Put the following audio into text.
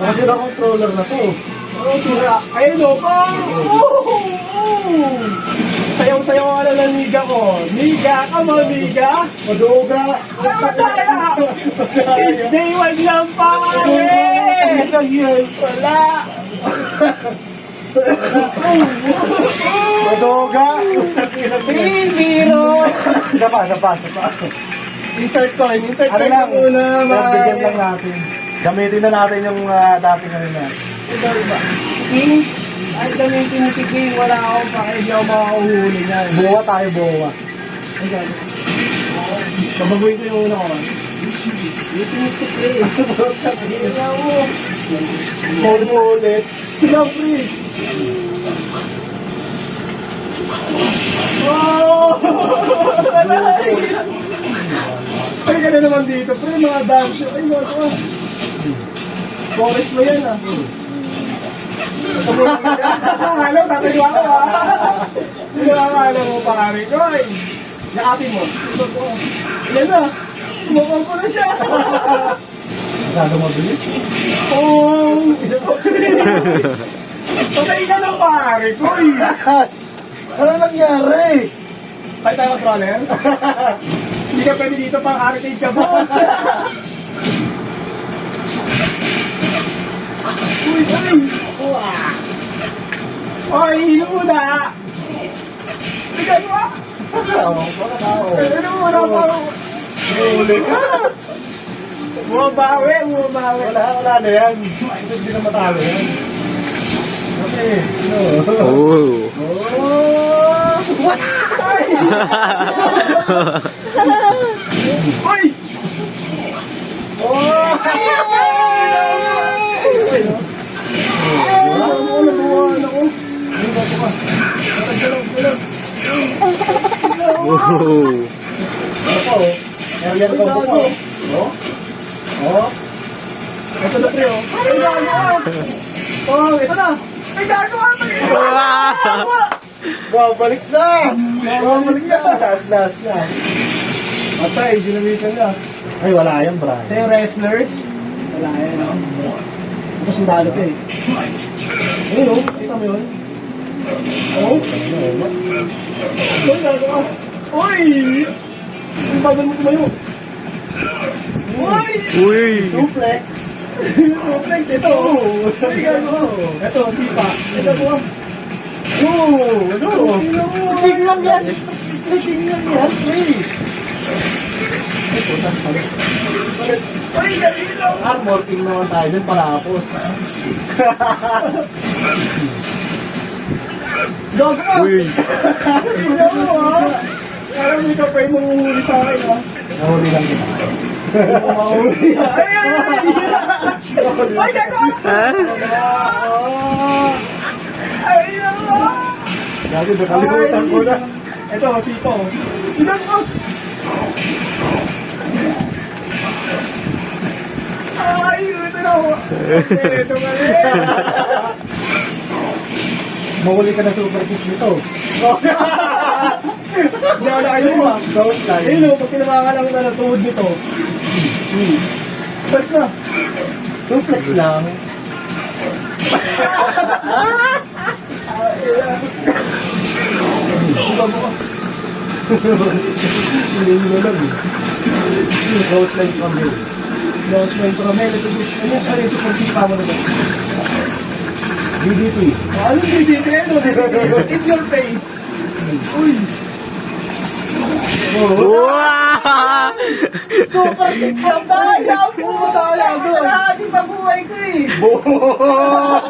Kasi na controller na to. Oh, sira. Ayun o. Sayaw-sayaw ka na ng niga ko. Niga ka mo, niga. Maduga. Ay, mataya. Since day one lang pare. Wala. Maduga. 3-0. Isa pa. Insert ko Ano lang, muna. bigyan lang natin. Gamitin na natin yung dati kanina. King, ay gamitin mo si King. Wala akong hindi ako makakahuli niyan. Bowa tayo, bowa. Ayan. Babaguhin ko yung una ko. Using si King. Hold mo ulit. Sila free. Wow! Ay, gano'n naman dito. Pre, mga dance. Ay, mga ito. Boris mo yan, ah. Alam, tatagwa ko, ah. Nakakala mo, pare ko, ay. Nakapin mo. Yan na. Sumukang ko na siya. Masyado mabilis. Oh! Patay ka na, pare ko, eh. Ano nangyari? Patay tayo controller? Hindi ka pwede dito pang arcade ka, boss. Uy, ay! Ay, hinuna! Ikaw mo! Ano mo na po? Huli ka. Bumabawi. Wala na yan. Hindi na matalo yan. Okay. Oh. Uy! Oh. Yan ko po. Oh. Ito na, pre, oh. Ay, gagawa! Oh, ito na! Ay, gagawa! Babalik na. Last na. Patay, ginamitan na. Ay, wala yan, Brian. Sa yung wrestlers, wala yan, no? Ito sundalo ko, eh. Ayun, oh. Kita mo yun? Oh? Uy, gagawa! Uy! Ang bagal mo tumayo. Uy! Uy. Suplex. Suplex, ito. Ay, gagawa. Ito, sipa. Ito po. Tingnan yan. Please. Ay, galilaw. Working naman tayo dyan, palapos. Gagawa. Uy. Tingnan mo, ha? Parang hindi ka pwede manguhuli sa akin, ha? Nahuli lang kita. Ay, gagawa. Ay, gagawa. Gabi, nakalimutan ko na. Ito, sipa, oh. Tingnan mo. Ay, ito na, oh. Ito nga, Mahuli ka na super kiss nito. Hindi ako nakayo, ha? Ghost line. Ayun, oh, pag tinamangan lang na tuhod nito. Balik na. Suplex lang. Hindi mo lang eh. Ghost line kami. Los Ventromel, ito gusto niya. Ano yung supersipa mo na ba? DDT. Anong DDT? Ano? In your face. Uy. Wow. Super kick ka ba? Yaw po! Di ba buhay ko eh?